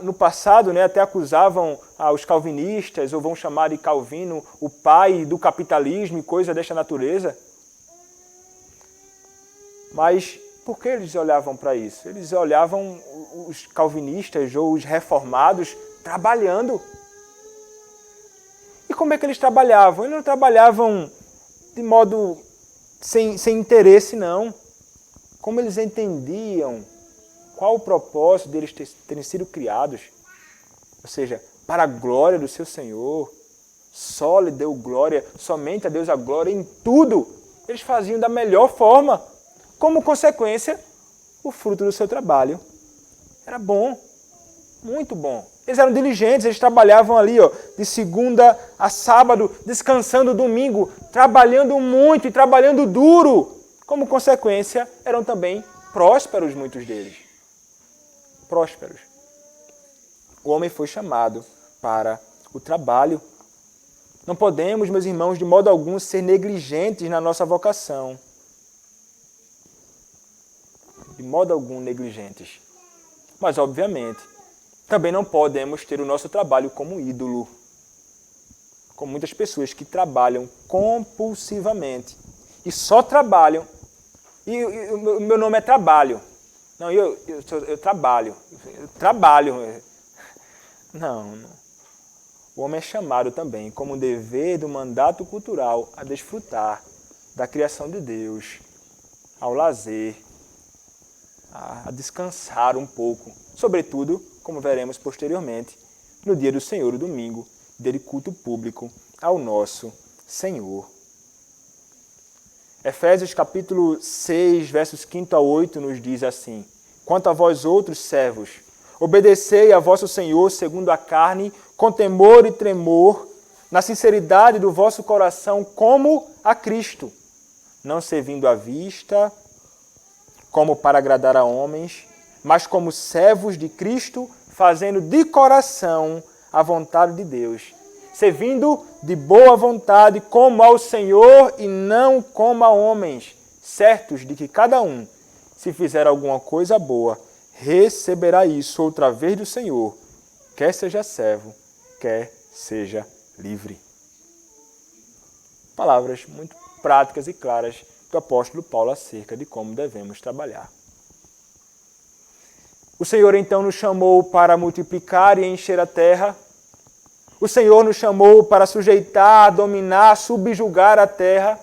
no passado, até acusavam os calvinistas, ou vão chamar de Calvino, o pai do capitalismo e coisa desta natureza. Mas por que eles olhavam para isso? Eles olhavam os calvinistas ou os reformados trabalhando. E como é que eles trabalhavam? Eles não trabalhavam de modo sem interesse, não. Como eles entendiam qual o propósito deles terem sido criados. Ou seja, para a glória do seu Senhor. Só lhe deu glória, somente a Deus a glória em tudo. Eles faziam da melhor forma. Como consequência, o fruto do seu trabalho era bom, muito bom. Eles eram diligentes, eles trabalhavam ali, de segunda a sábado, descansando domingo, trabalhando muito e trabalhando duro. Como consequência, eram também prósperos, muitos deles. Prósperos. O homem foi chamado para o trabalho. Não podemos, meus irmãos, de modo algum, ser negligentes na nossa vocação. De modo algum negligentes. Mas, obviamente, também não podemos ter o nosso trabalho como ídolo. Como muitas pessoas que trabalham compulsivamente. E só trabalham. E o meu nome é trabalho. Não, eu trabalho. Eu trabalho. Não. O homem é chamado também, como dever do mandato cultural, a desfrutar da criação de Deus, ao lazer, a descansar um pouco. Sobretudo, como veremos posteriormente, no dia do Senhor, o domingo, dele culto público ao nosso Senhor. Efésios capítulo 6, versos 5 a 8 nos diz assim: Quanto a vós outros servos, Obedecei a vosso Senhor segundo a carne, com temor e tremor, na sinceridade do vosso coração, como a Cristo, não servindo à vista, como para agradar a homens, mas como servos de Cristo, fazendo de coração a vontade de Deus, servindo de boa vontade como ao Senhor e não como a homens, certos de que cada um, se fizer alguma coisa boa, receberá isso outra vez do Senhor, quer seja servo, quer seja livre. Palavras muito práticas e claras do apóstolo Paulo acerca de como devemos trabalhar. O Senhor então nos chamou para multiplicar e encher a terra. O Senhor nos chamou para sujeitar, dominar, subjugar a terra.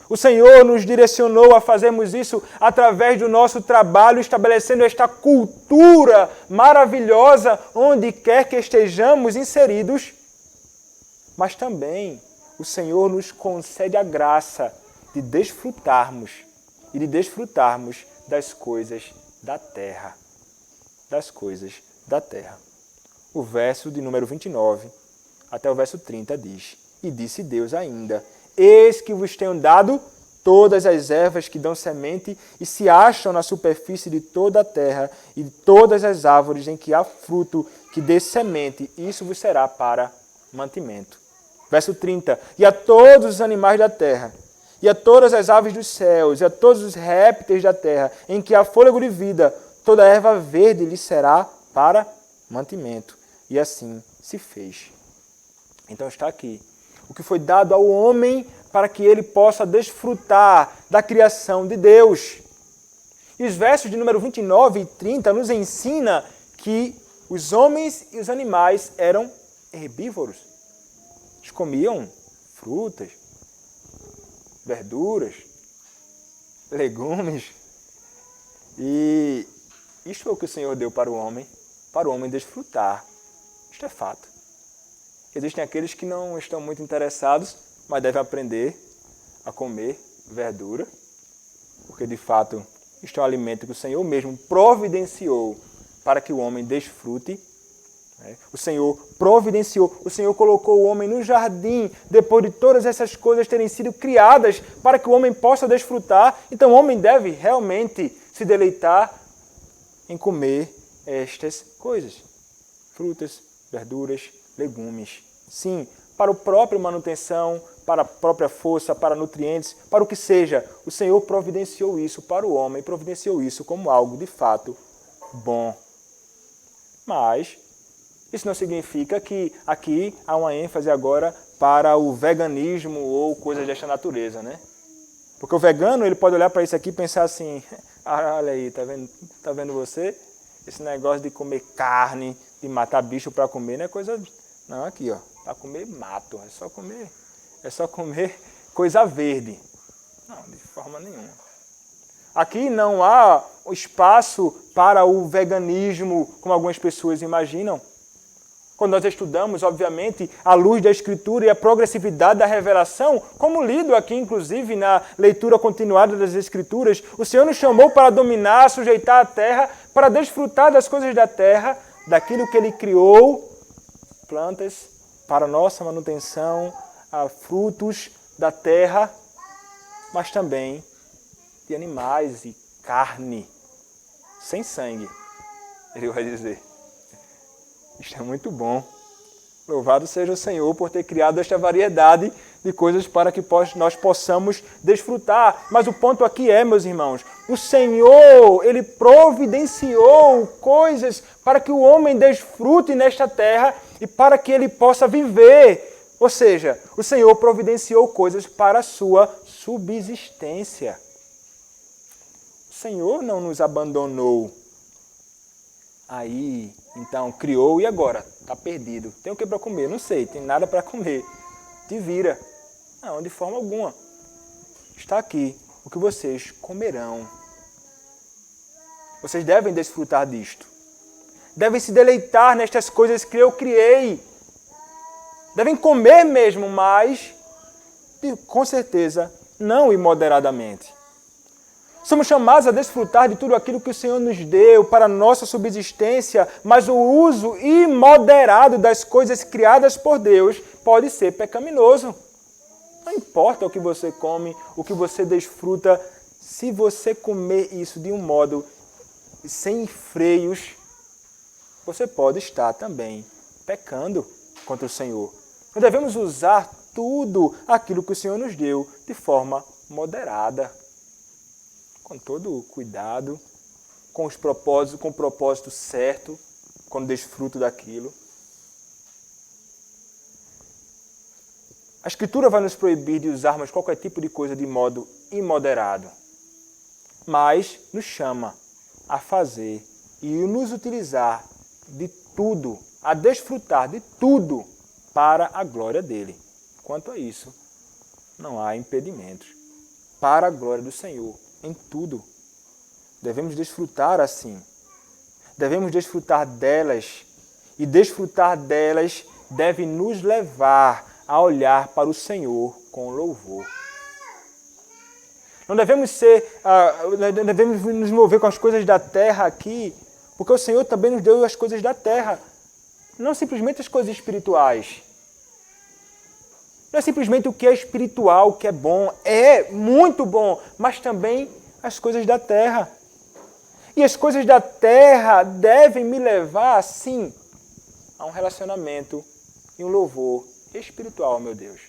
O Senhor nos direcionou a fazermos isso através do nosso trabalho, estabelecendo esta cultura maravilhosa onde quer que estejamos inseridos. Mas também o Senhor nos concede a graça de desfrutarmos das coisas da terra. Das coisas da terra. O verso de número 29 até o verso 30 diz: E disse Deus ainda: Eis que vos tenho dado todas as ervas que dão semente e se acham na superfície de toda a terra, e todas as árvores em que há fruto que dê semente, isso vos será para mantimento. Verso 30. E a todos os animais da terra, e a todas as aves dos céus, e a todos os répteis da terra, em que há fôlego de vida, toda erva verde lhe será para mantimento. E assim se fez. Então está aqui o que foi dado ao homem para que ele possa desfrutar da criação de Deus. E os versos de número 29 e 30 nos ensina que os homens e os animais eram herbívoros. Eles comiam frutas, verduras, legumes. E isto é o que o Senhor deu para o homem desfrutar. Isto é fato. Existem aqueles que não estão muito interessados, mas devem aprender a comer verdura, porque de fato isto é um alimento que o Senhor mesmo providenciou para que o homem desfrute. O Senhor providenciou, o Senhor colocou o homem no jardim, depois de todas essas coisas terem sido criadas para que o homem possa desfrutar. Então o homem deve realmente se deleitar em comer estas coisas. Frutas, verduras, legumes. Sim, para a própria manutenção, para a própria força, para nutrientes, para o que seja. O Senhor providenciou isso para o homem, providenciou isso como algo de fato bom. Mas isso não significa que aqui há uma ênfase agora para o veganismo ou coisas desta natureza, né? Porque o vegano, ele pode olhar para isso aqui e pensar assim: ah, olha aí, tá vendo você? Esse negócio de comer carne, de matar bicho para comer, não é coisa... Não, aqui, ó, para comer mato, é só comer coisa verde. Não, de forma nenhuma. Aqui não há espaço para o veganismo, como algumas pessoas imaginam. Quando nós estudamos, obviamente, a luz da Escritura e a progressividade da revelação, como lido aqui, inclusive, na leitura continuada das Escrituras, o Senhor nos chamou para dominar, sujeitar a terra, para desfrutar das coisas da terra, daquilo que Ele criou, plantas para nossa manutenção, frutos da terra, mas também de animais e carne, sem sangue, Ele vai dizer. Isto é muito bom. Louvado seja o Senhor por ter criado esta variedade de coisas para que nós possamos desfrutar. Mas o ponto aqui é, meus irmãos, o Senhor, Ele providenciou coisas para que o homem desfrute nesta terra e para que ele possa viver. Ou seja, o Senhor providenciou coisas para a sua subsistência. O Senhor não nos abandonou. Aí, então, criou e agora? Está perdido. Tem o que para comer? Não sei, tem nada para comer. Te vira. Não, de forma alguma. Está aqui o que vocês comerão. Vocês devem desfrutar disto. Devem se deleitar nestas coisas que eu criei. Devem comer mesmo, mas, com certeza, não imoderadamente. Somos chamados a desfrutar de tudo aquilo que o Senhor nos deu para a nossa subsistência, mas o uso imoderado das coisas criadas por Deus pode ser pecaminoso. Não importa o que você come, o que você desfruta, se você comer isso de um modo sem freios, você pode estar também pecando contra o Senhor. Nós devemos usar tudo aquilo que o Senhor nos deu de forma moderada, com todo o cuidado, com os propósitos, com o propósito certo, quando desfruto daquilo. A Escritura vai nos proibir de usarmos qualquer tipo de coisa de modo imoderado, mas nos chama a fazer e nos utilizar de tudo, a desfrutar de tudo para a glória dele. Quanto a isso, não há impedimentos. Para a glória do Senhor, em tudo. Devemos desfrutar assim. Devemos desfrutar delas. E desfrutar delas deve nos levar a olhar para o Senhor com louvor. Não devemos devemos nos mover com as coisas da terra aqui, porque o Senhor também nos deu as coisas da terra. Não simplesmente as coisas espirituais. Não é simplesmente o que é espiritual, o que é bom. É muito bom, mas também as coisas da terra. E as coisas da terra devem me levar, sim, a um relacionamento e um louvor espiritual, meu Deus.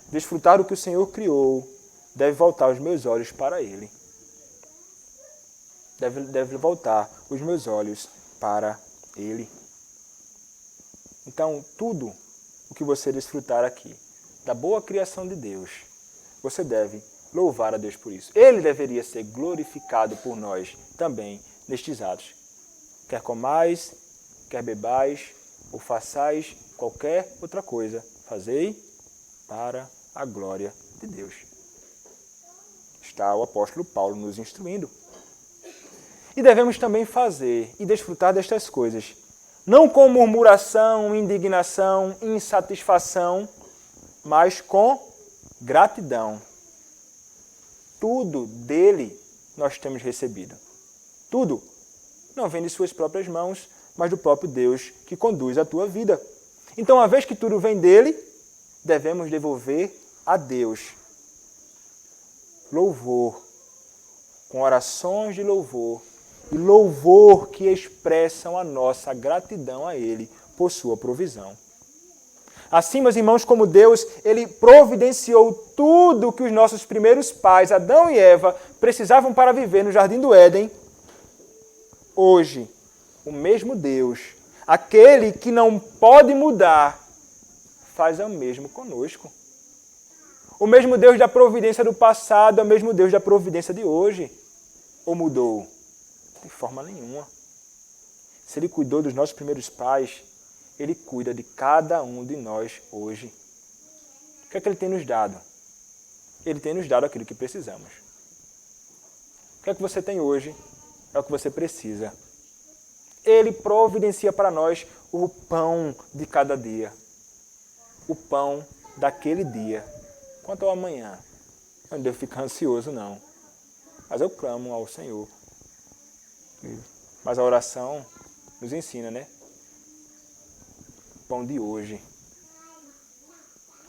Desfrutar o que o Senhor criou deve voltar os meus olhos para Ele. Deve voltar os meus olhos para Ele. Então, tudo o que você desfrutar aqui, da boa criação de Deus, você deve louvar a Deus por isso. Ele deveria ser glorificado por nós também nestes atos. Quer comais, quer bebais, ou façais qualquer outra coisa, fazei para a glória de Deus. Está o apóstolo Paulo nos instruindo. E devemos também fazer e desfrutar destas coisas, não com murmuração, indignação, insatisfação, mas com gratidão. Tudo dele nós temos recebido. Tudo não vem de suas próprias mãos, mas do próprio Deus que conduz a tua vida. Então, uma vez que tudo vem dele, devemos devolver a Deus louvor, com orações de louvor, e louvor que expressam a nossa gratidão a Ele por sua provisão. Assim, meus irmãos, como Deus, Ele providenciou tudo que os nossos primeiros pais, Adão e Eva, precisavam para viver no Jardim do Éden. Hoje, o mesmo Deus, aquele que não pode mudar, faz o mesmo conosco. O mesmo Deus da providência do passado é o mesmo Deus da providência de hoje. Ou mudou? De forma nenhuma. Se Ele cuidou dos nossos primeiros pais, Ele cuida de cada um de nós hoje. O que é que Ele tem nos dado? Ele tem nos dado aquilo que precisamos. O que é que você tem hoje? É o que você precisa. Ele providencia para nós o pão de cada dia. O pão daquele dia. Quanto ao amanhã, eu não devo ficar ansioso, não. Mas eu clamo ao Senhor. Mas a oração nos ensina, né? Pão de hoje.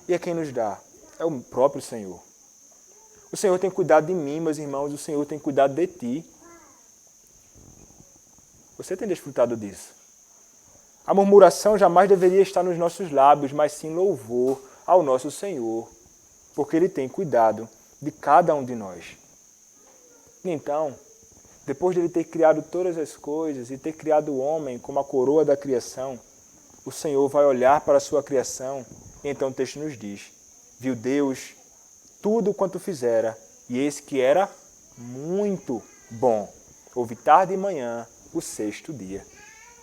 E é quem nos dá? É o próprio Senhor. O Senhor tem cuidado de mim, meus irmãos. O Senhor tem cuidado de ti. Você tem desfrutado disso. A murmuração jamais deveria estar nos nossos lábios, mas sim louvor ao nosso Senhor, porque Ele tem cuidado de cada um de nós. E então, depois de Ele ter criado todas as coisas e ter criado o homem como a coroa da criação, o Senhor vai olhar para a sua criação e então o texto nos diz: viu Deus tudo quanto fizera, e eis que era muito bom. Houve tarde e manhã, o sexto dia.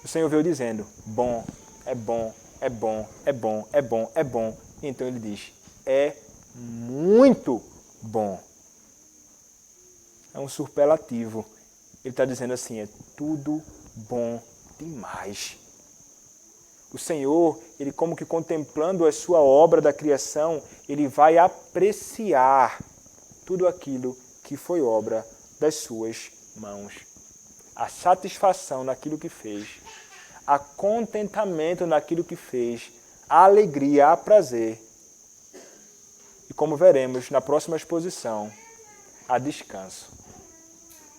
O Senhor veio dizendo: bom, é bom, é bom, é bom, é bom, é bom. E então Ele diz: é muito bom. É um superlativo. Ele está dizendo assim: é tudo bom demais. O Senhor, Ele como que contemplando a sua obra da criação, Ele vai apreciar tudo aquilo que foi obra das suas mãos. A satisfação naquilo que fez, a contentamento naquilo que fez, a alegria, a prazer. E como veremos na próxima exposição, a descanso.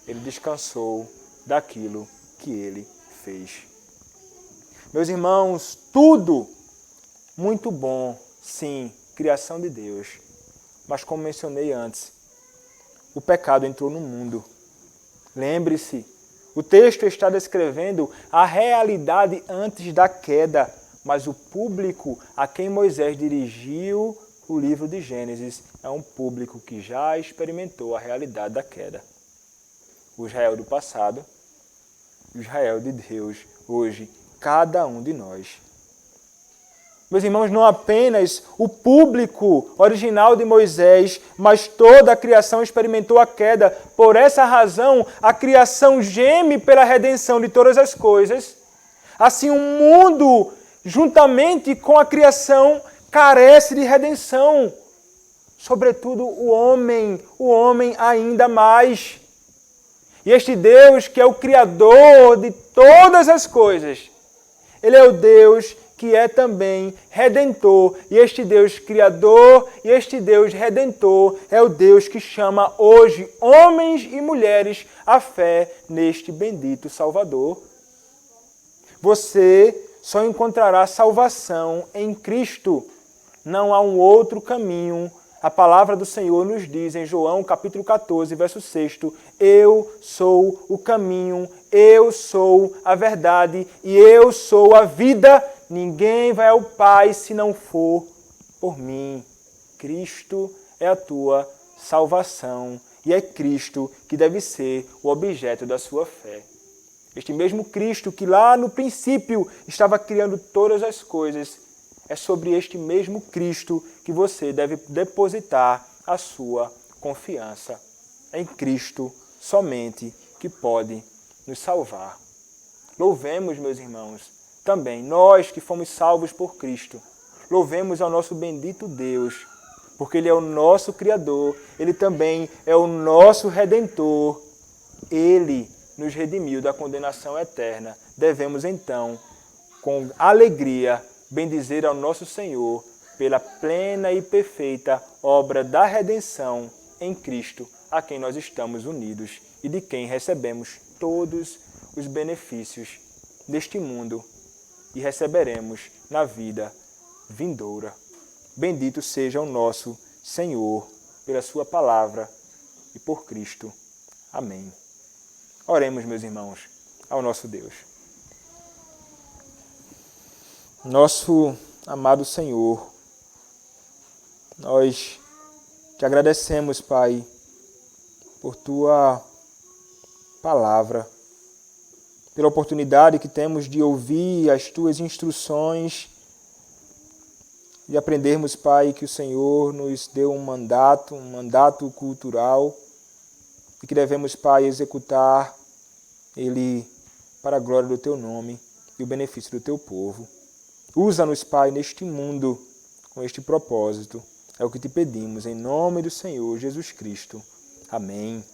Ele descansou daquilo que ele fez. Meus irmãos, tudo muito bom, sim, criação de Deus. Mas como mencionei antes, o pecado entrou no mundo. Lembre-se, o texto está descrevendo a realidade antes da queda, mas o público a quem Moisés dirigiu o livro de Gênesis é um público que já experimentou a realidade da queda. O Israel do passado, o Israel de Deus, hoje, cada um de nós. Meus irmãos, não apenas o público original de Moisés, mas toda a criação experimentou a queda. Por essa razão, a criação geme pela redenção de todas as coisas. Assim, o mundo, juntamente com a criação, carece de redenção. Sobretudo o homem ainda mais. E este Deus, que é o Criador de todas as coisas, Ele é o Deus que é também Redentor. E este Deus Criador e este Deus Redentor é o Deus que chama hoje homens e mulheres à fé neste bendito Salvador. Você só encontrará salvação em Cristo. Não há um outro caminho. A palavra do Senhor nos diz em João capítulo 14, verso 6, eu sou o caminho, eu sou a verdade e eu sou a vida. Ninguém vai ao Pai se não for por mim. Cristo é a tua salvação e é Cristo que deve ser o objeto da sua fé. Este mesmo Cristo que lá no princípio estava criando todas as coisas, é sobre este mesmo Cristo que você deve depositar a sua confiança. É em Cristo somente que pode nos salvar. Louvemos, meus irmãos, também nós que fomos salvos por Cristo. Louvemos ao nosso bendito Deus, porque Ele é o nosso Criador, Ele também é o nosso Redentor. Ele nos redimiu da condenação eterna. Devemos então, com alegria, bendizer ao nosso Senhor pela plena e perfeita obra da redenção em Cristo, a quem nós estamos unidos e de quem recebemos todos os benefícios deste mundo e receberemos na vida vindoura. Bendito seja o nosso Senhor pela sua palavra e por Cristo. Amém. Oremos, meus irmãos, ao nosso Deus. Nosso amado Senhor, nós te agradecemos, Pai, por tua palavra, pela oportunidade que temos de ouvir as tuas instruções, de aprendermos, Pai, que o Senhor nos deu um mandato cultural, e que devemos, Pai, executar ele para a glória do teu nome e o benefício do teu povo. Usa-nos, Pai, neste mundo com este propósito. É o que te pedimos, em nome do Senhor Jesus Cristo. Amém.